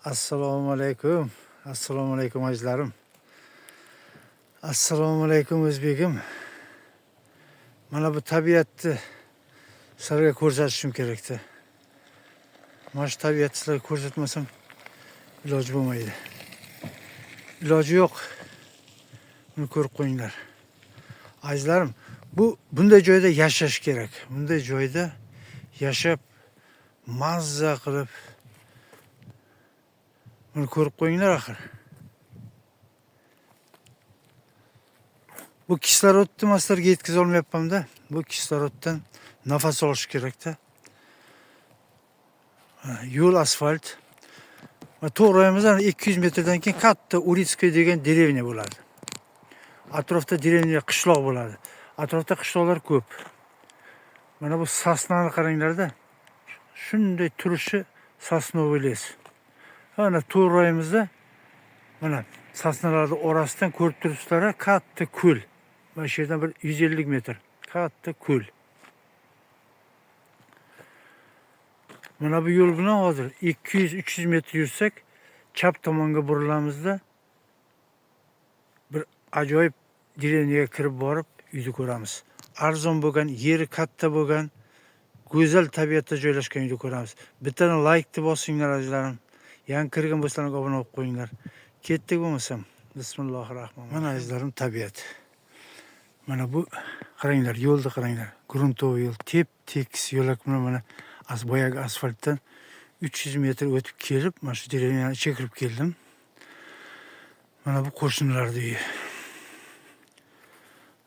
Assalomu alaykum. Assalomu alaykum ajlarim. Assalomu alaykum o'zbegim. Mana bu tabiatni sizlarga ko'rsatishim kerakda. Mana shu tabiatni sizlarga ko'rsatmasam iloji bo'lmaydi. Iloji yo'q. Buni ko'rib qo'yinglar. Ajlarim, bunday joyda yashash kerak. Bunday joyda yashab mazza qilib buni ko'rib qo'yinglar axir. Bu kislorodni maslarga yetkiza olmayapman-da. Bu kisloroddan nafas olish kerakda. Yo'l asfalt. To'g'rayimizdan 200 metrdan keyin katta Uritskoy degan derevnya bo'ladi. Atrofda derevnya qishloq bo'ladi. Atrofda qishloqlar ko'p. Mana bu sosnani qaranglar-da. Shunday turishi sosnovoy les. Mana to'g'rayimizda mana sosnalarning orasidan ko'rib turibsizlar, katta ko'l. Mana shu yerdan bir 150 metr katta ko'l. Mana bu yo'l bilan hozir 200-300 metr yursak, chap tomonga burilamizda bir ajoyib derevnyaga kirib borib uyni ko'ramiz. Arzon bo'lgan, yeri katta bo'lgan, go'zal tabiatda joylashgan uyni ko'ramiz. Bittadan like bosinglar ajlarim. Yangi kirgan bo'lsanglar obuna bo'lib qo'yinglar. Ketdik bo'lmasam. Bismillahirrohmanirrohim. Mana ajlarim tabiat. Mana bu qaranglar, yo'lni qaranglar. Gruntovoy yo'l, tep-tekis yo'lak bilan mana boyagi asfaltdan 300 metr o'tib kelib, mana shu derevnyani ichiga kirib keldim. Mana bu qo'shnilarning uyi.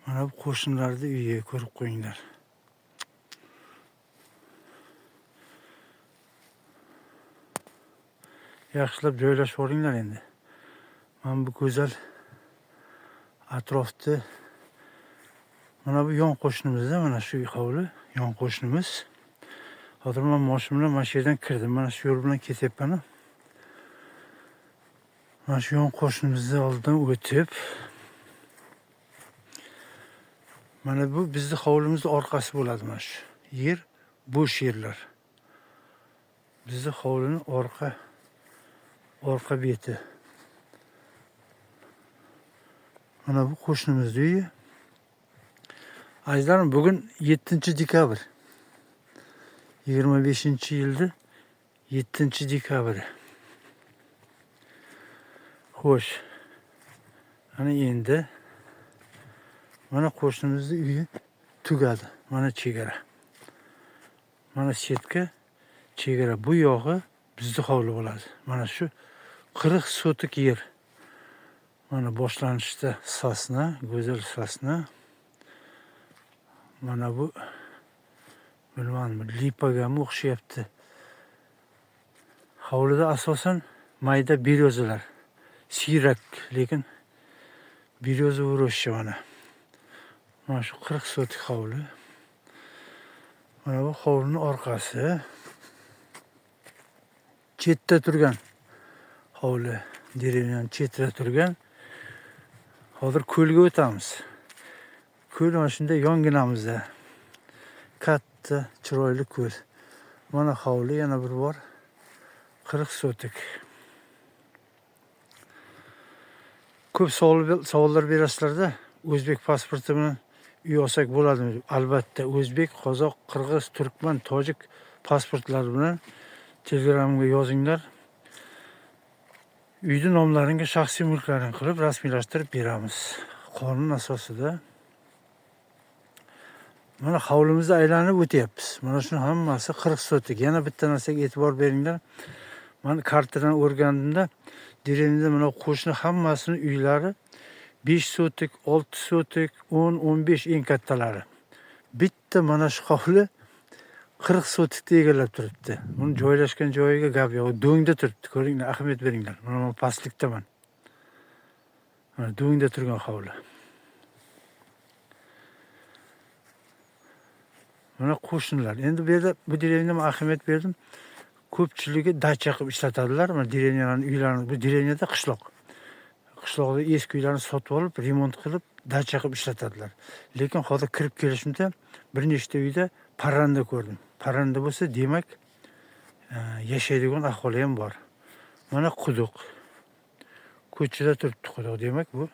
Mana bu qo'shnilarning uyi, ko'rib qo'yinglar. Yaxshilab joylashib oringlar endi. Mana bu go'zal atrofda mana bu yon qo'shnimizda, mana shu hovli yon qo'shnimiz. Hozir men mashina bilan mana shu yerdan kirdim. Mana shu yo'l bilan ketyapman. Mana shu yon qo'shnimizni oldidan o'tib, mana bu bizning hovlimizning orqasi bo'ladi mana shu. Yer bo'sh yerlar. Bizning hovlining orqa beti. Mana bu qo'shnimizning uyi. Ajlarim, bugun 7-dekabr. 25-yilda 7-dekabr. Xo'sh. Ana endi mana qo'shnimizning uyi tugadi. Mana chegara. Mana chetga chegara. Bu yog'i bizning hovli bo'ladi. Mana shu 40 sotik yer. Mana boshlanishda sosna, go'zal sosna. Mana bu bilmadim, lipagami o'xshayapti. Hovlida asosan mayda beryozalar. Siyrak, lekin beryoza o'roshi mana. Mana shu 40 sotik hovli. Mana bu hovlining orqasi. Chetda turgan hovli, derevnyaning chetida turgan. Hozir ko'lga o'tamiz. Ko'l mana shunday yonginamizda. Katta, chiroyli ko'l. Mana hovli yana bir bor 40 sotik. Ko'p savollar berasizlar-da. O'zbek pasporti bilan uy olsak bo'ladimi? Albatta, o'zbek, qozoq, qirg'iz, turkman, tojik pasportlari bilan Telegramga yozinglar. Uyning nomlarini shaxsiy mulklarini qilib rasmiylashtirib beramiz. Qonun asosida. Mana hovlimizni aylanib o'tyapmiz. Mana shuni hammasi 40 sotik. Yana bitta narsaga e'tibor beringlar. Men kartadan o'rgandimda, derevnyada mana qo'shni hammasining uylari 5 sotik, 6 sotik, 10, 15 eng kattalari. Bitta mana shu hovli 40 sotikda egallab turibdi. Buni joylashgan joyiga gap yo'q. Do'ngda turibdi. Ko'ringlar, ahamiyat beringlar. Mana pastlikdaman. Mana do'ngda turgan hovli. Mana qo'shnilar. Endi bu yerda bu derevnyaga ahamiyat berdim. Ko'pchiligi dacha qilib ishlatadilar. Mana derevnyalarning uylarini, bu derevnyada qishloq. Qishloqda eski uylarni sotib olib, remont qilib, dacha qilib ishlatadilar. Lekin hozir kirib kelishimda bir nechta uyda parranda ko'rdim. Parranda bo'lsa, demak, yashaydigan ahvoli ham bor. Mana quduq. Ko'chada turibdi quduq. Demak, bu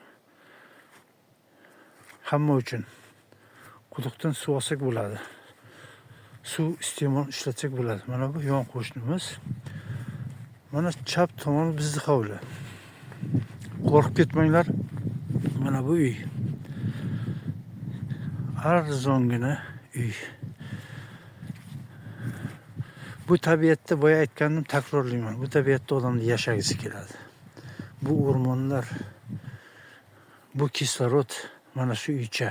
hamma uchun. Quduqdan suv olsak bo'ladi. Suv iste'mol ishlatsak bo'ladi. Mana bu yon qo'shnimiz. Mana chap tomon bizning hovli. Qo'rqib ketmanglar. Mana bu uy. Arzongina uy. Bu tabiatda boya aytgandim, takrorlayman. Bu tabiatda odamlar yashagisi keladi. Bu o'rmonlar, bu kislorod mana shu uycha.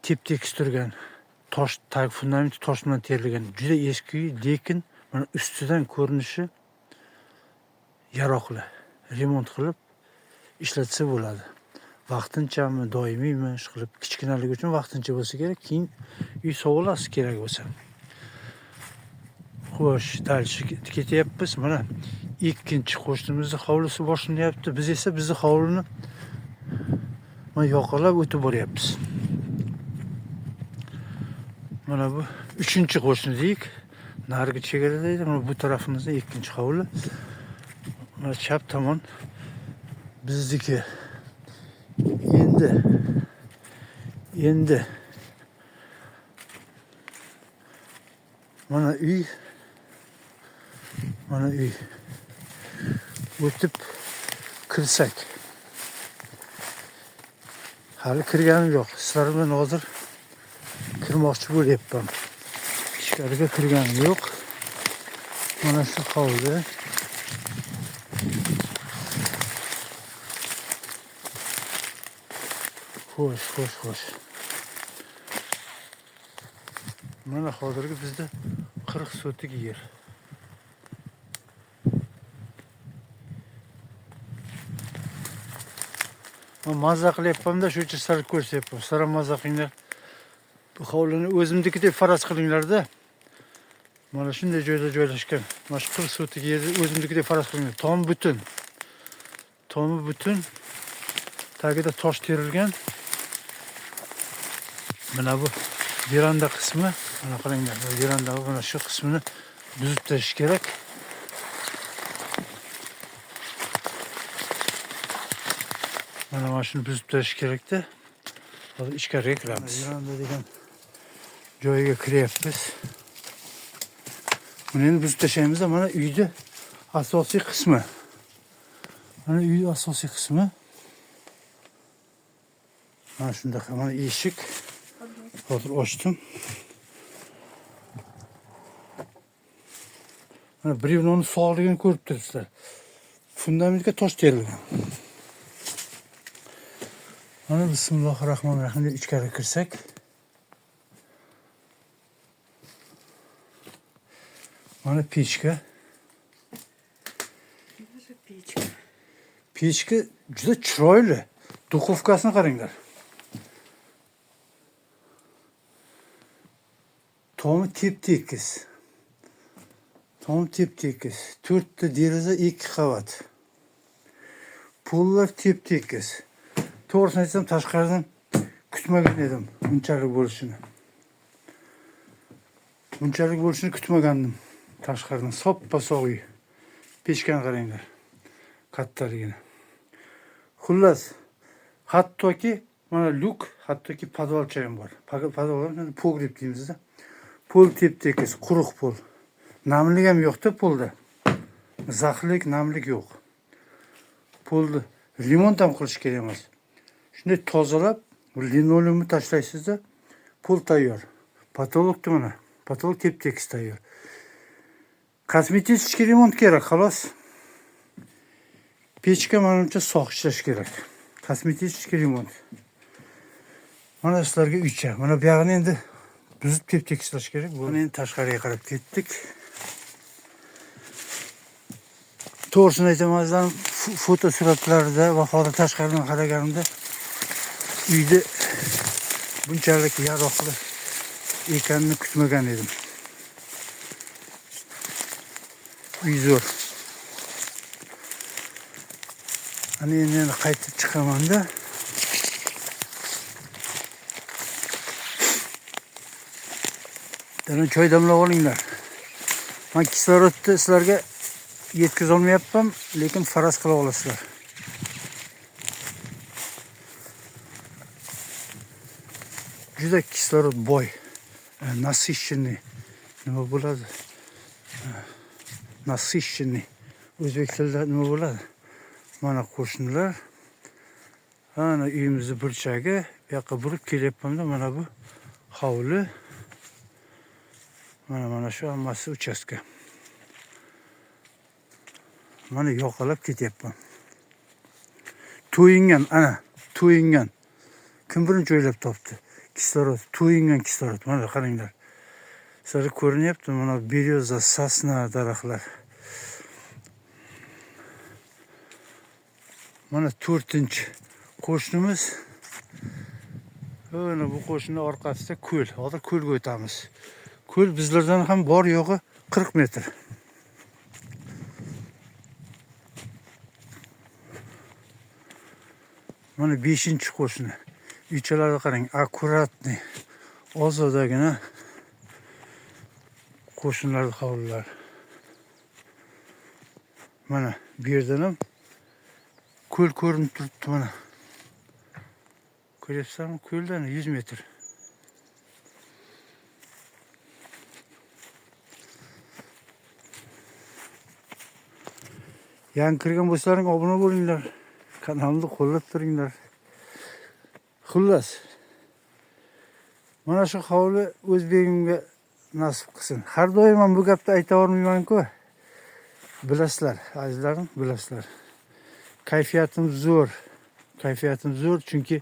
Tep-tekis turgan, tosh, tag fundamenti tosh bilan terilgan, juda eski uy, lekin mana ustidan ko'rinishi yaroqli. Remont qilib ishlatsa bo'ladi. Vaqtinchami, doimiymi ish qilib, kichkinaligi uchun vaqtincha bo'lsa kerak, keyin uy sog'lasi kerak bo'lsa. Xo'sh, dальше ketyapmiz. Mana ikkinchi qo'shnimizning hovlisi boshlanyapti. Biz esa bizning hovlini mana yoqalab o'tib boryapmiz. Mana bu uchinchi qo'shni deylik. Narigi chegarada edi. Mana bu tarafimizda ikkinchi hovli. Mana chap tomon bizniki. Endi mana uy. Mana uy. O'tib kirsak. Hali kirganim yo'q. Sizlar bilan hozir kirmoqchi bo'lyapman. Ichkariga kirganim yo'q. Mana shu hovli. Xo'sh. Mana hozirgi bizda 40 sotik yer. Men mazza qilyapman-da, shu uchun sizlarga ko'rsatyapman. Sizlar ham mazza qilinglar. Bu hovlini o'zimnikidek faraz qilinglar-da. Mana shunday joyda joylashgan. Mana shu 40 sotik yerni o'zimnikidek faraz qilinglar. Tomi butun. Tagida tosh terilgan. Mana bu veranda qismi. Mana qaranglar, veranda mana shu qismini buzib tashish kerak. Mana shuni buzib tashish kerak-da. Hozir ichkariga kiramiz. Veranda degan joyga kiryapmiz. Buni endi buzib tashlaymiz. Mana uyning asosiy qismi. Mana uyning asosiy qismi. Mana shunday, mana eshik. Hozir ochdim. Mana brevnoni sog'ligini ko'rib turibsizlar. Fundamentga tosh terilgan. Mana bismillahirrohmanirrohim deb ichkariga kirsak. Mana pechka. Pechka juda chiroyli. Duxovkasini qaranglar. Tomi tep-tekis. 4 ta deraza, 2 qavat. Pollar tep-tekis. To'g'risini aytsam, tashqaridan kutmagan edim bunchalik bo'lishini kutmagandim. Tashqaridan soppa-sog' uy. Pechkani qaranglar. Kattaligini. Xullas, hattoki mana lyuk, hattoki podvalcha ham bor. Podval pogreb deymiz-da. Pol tep-tekis, quruq pol. Namlik ham yo'q-da polda. Zaxlik, namlik yo'q. Polni remont ham qilish kerak emas. Shunday tozalab, linoleumni tashlaysizda, pol tayyor. Patologda mana, patolog tep-tekis tayyor. Kosmetik remont kerak, xolos. Pechka menimcha sog' ishlash kerak. Kosmetik remont. Mana sizlarga uycha. Mana bu yog'ini endi buzib tep-tekislash kerak. Buni endi tashqariga qarab ketdik. To'g'risini aytaman, foto suratlarda va hozir tashqaridan qaraganimda uyda bunchalik yaroqli ekanini kutmagan edim. Uy zo'r. Ana endi qaytib chiqaman-da. Yana choy damlab olinglar. Men kislorodni sizlarga yetkazolmayapman, lekin faraz qila olasizlar. Juda kislorod boy. Насыщенный. Nima bo'ladi? Насыщенный. O'zbek tilida nima bo'ladi? Mana qo'shnilar. Ana uyimizni burchagi, bu yoqqa burib kelyapman-da, mana bu hovli. Mana shu hammasi uchastka. Mana yoqalab ketyapman. To'yingan, ana, to'yingan. Kim birinchi o'ylab topdi? Kislorod, to'yingan kislorod. Mana qaranglar. Sizlarga ko'rinyapti, mana beryoza, sasna daraxtlar. Mana 4-chi qo'shnimiz. Mana bu qo'shni orqasida ko'l. Hozir ko'lga o'tamiz. Ko'l bizlardan ham bor yo'g'i 40 metr. Mana 5-chi qo'shni. Uychalarga qarang, akkuratniy, ozodagina qo'shnilar hovlilar. Mana bu yerdan ham ko'l ko'rinib turibdi mana. Ko'ryapsizlarmi? Ko'ldan 100 metr. Yangi kirgan bo'lsalaring obuna bo'linglar. Kanalimni qo'llab turinglar. Xullas. Mana shu hovli o'zbegimga nasib qilsin. Har doim ham bu gapni ayta olmayman-ku. Bilasizlar, azizlarim, bilasizlar. Kayfiyatim zo'r. Kayfiyatim zo'r, chunki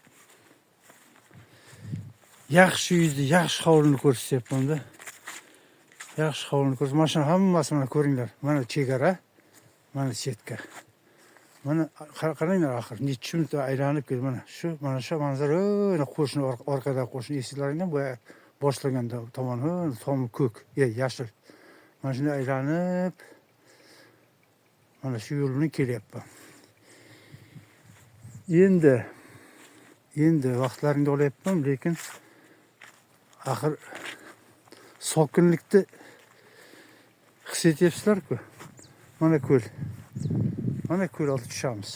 yaxshi uyni, yaxshi hovlini ko'rsatyapman-da. Yaxshi hovlini ko'rsa, mana shuni hammasini ko'ringlar. Mana chegara, mana chetka. Mana qaranglar, axir necha minut aylanib keldi. Mana shu manzara, qo'shni orqada qo'shni esinglaringdan boya boshlaganda tomon, tomi ko'k, yashil. Mana shunday aylanib mana shu yo'l bilan kelyapman. Endi vaqtlaringni olyapman, lekin axir sokinlikni his etyapsizlar-ku. Mana ko'l. Mana ko'l olib tushamiz.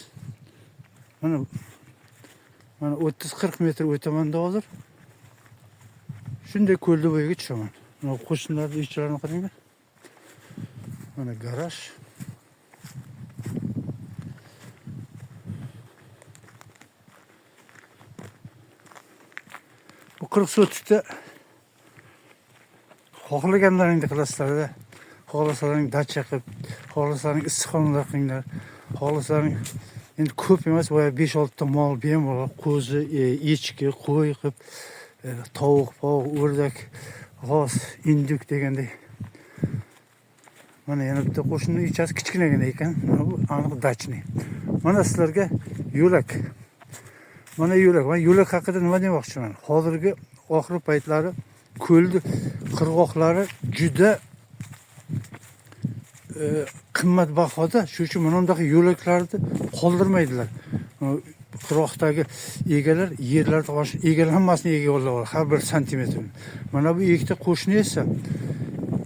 Mana 30-40 metr o'taman-da hozir. Shunday ko'lni bo'yiga tushaman. Mana qo'shnilarning uychalarini qaranglar. Mana garaj. Bu 40 sotikda xohlaganlaringni qilasizlar-da. Xohlasalaring dacha qilib, xohlasalaring issiqxonalar qilinglar. Xohlasalaring endi ko'p emas, boya 5-6 ta mol, bemalol qo'zi, echki, qo'y qilib, tovuq, o'rdak, g'oz, induk degandek. Mana yana bitta qo'shni uychasi kichkinagina ekan. Mana bu aniq dachniy. Mana sizlarga yo'lak. Mana yo'lak. Men yo'lak haqida nima demoqchiman? Hozirgi oxirgi paytlari ko'lni qirg'oqlari juda qimmatbahoda, shuning uchun mana bunday yo'laklarni qoldirmaydilar. Qirg'oqdagi egalar yerlarni egalar hammasini ega oladi, har bir santimetr. Mana bu ikkita qo'shni esa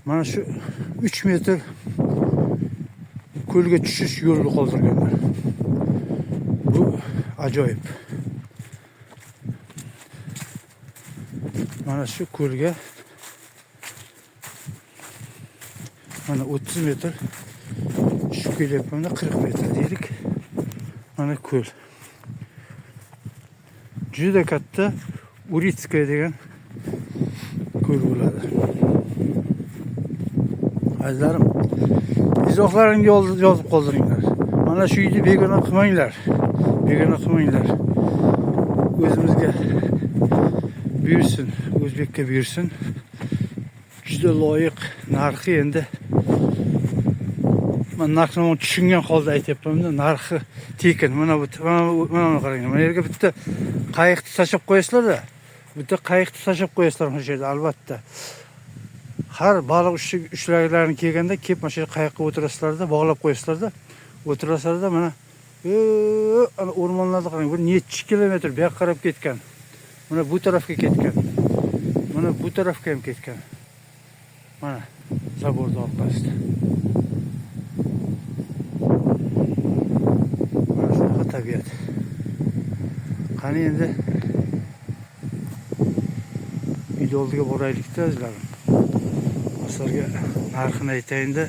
mana shu 3 metr ko'lga tushish yo'lini qoldirganlar. Bu ajoyib. Mana shu ko'lga mana 30 metr shu kelyapman, 40 metr deylik. Mana ko'l. Juda katta Uritskaya degan ko'l bo'ladi. Azizlarim, izohlarimni yozib qoldiringlar. Mana shu uyni begona qilmanglar. Begona qilmanglar. O'zimizga buyursin, o'zbekka buyursin. Juda loyiq narxi endi. Men narxni tushungan holda aytyapman-da, narxi tekin. Mana qarang. Mana yerga bitta qayiqni tashlab qo'yasizlar-da. Bitta qayiqni tashlab qo'yasizlar mana shu yerda, albatta. Har baliq ushlagilarni kelganda kelib mana shu qayiqqa o'tirasizlar-da, bog'lab qo'yasizlar-da. O'tirasizlar-da, mana ana o'rmonlarni qarang. Bir necha kilometr bu yoqqa qarab ketgan. Mana bu tarafga ketgan. Mana bu tarafga ham ketgan. Mana zaborning orqasida. tabiat. Qani endi uyni oldiga boraylik-da azizlarim. Sizlarga narxini aytayinda,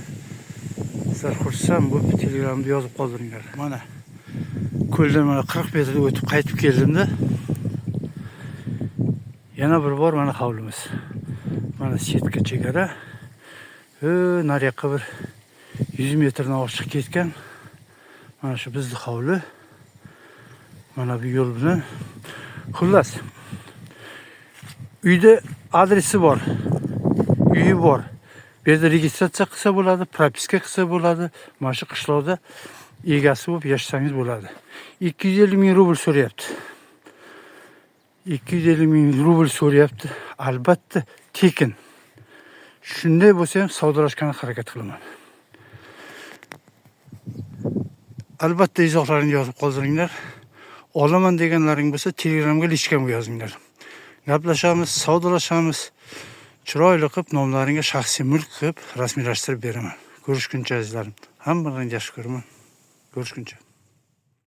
sizlar xursand bo'lib Telegramda yozib qoldiringlar. Mana ko'ldan mana 40 metr o'tib qaytib keldim-da. Yana bir bor mana hovlimiz. Mana chetka chegara. Nariyoqqa bir 100 metrdan oshiq ketgan. Mana shu bizning hovli. Mana bu yo'l bilan. Xullas. Uyda adresi bor. Uyi bor. Bu yerda registratsiya qilsa bo'ladi, propiska qilsa bo'ladi. Mana shu qishloqda egasi bo'lib yashasangiz bo'ladi. 250 ming rubl so'rayapti. 250 ming rubl so'rayapti. Albatta tekin. Shunday bo'lsa ham savdolashgani harakat qilaman. Albatta izohlarini yozib qoldiringlar. Olaman deganlaring bo'lsa Telegramga lichkamga yozinglar. Gaplashamiz, savdolashamiz. Chiroyli qilib nomlaringga shaxsiy mulk qilib rasmiylashtirib beraman. Ko'rishguncha azizlarim. Hammalaringizni yaxshi ko'raman. Ko'rishguncha.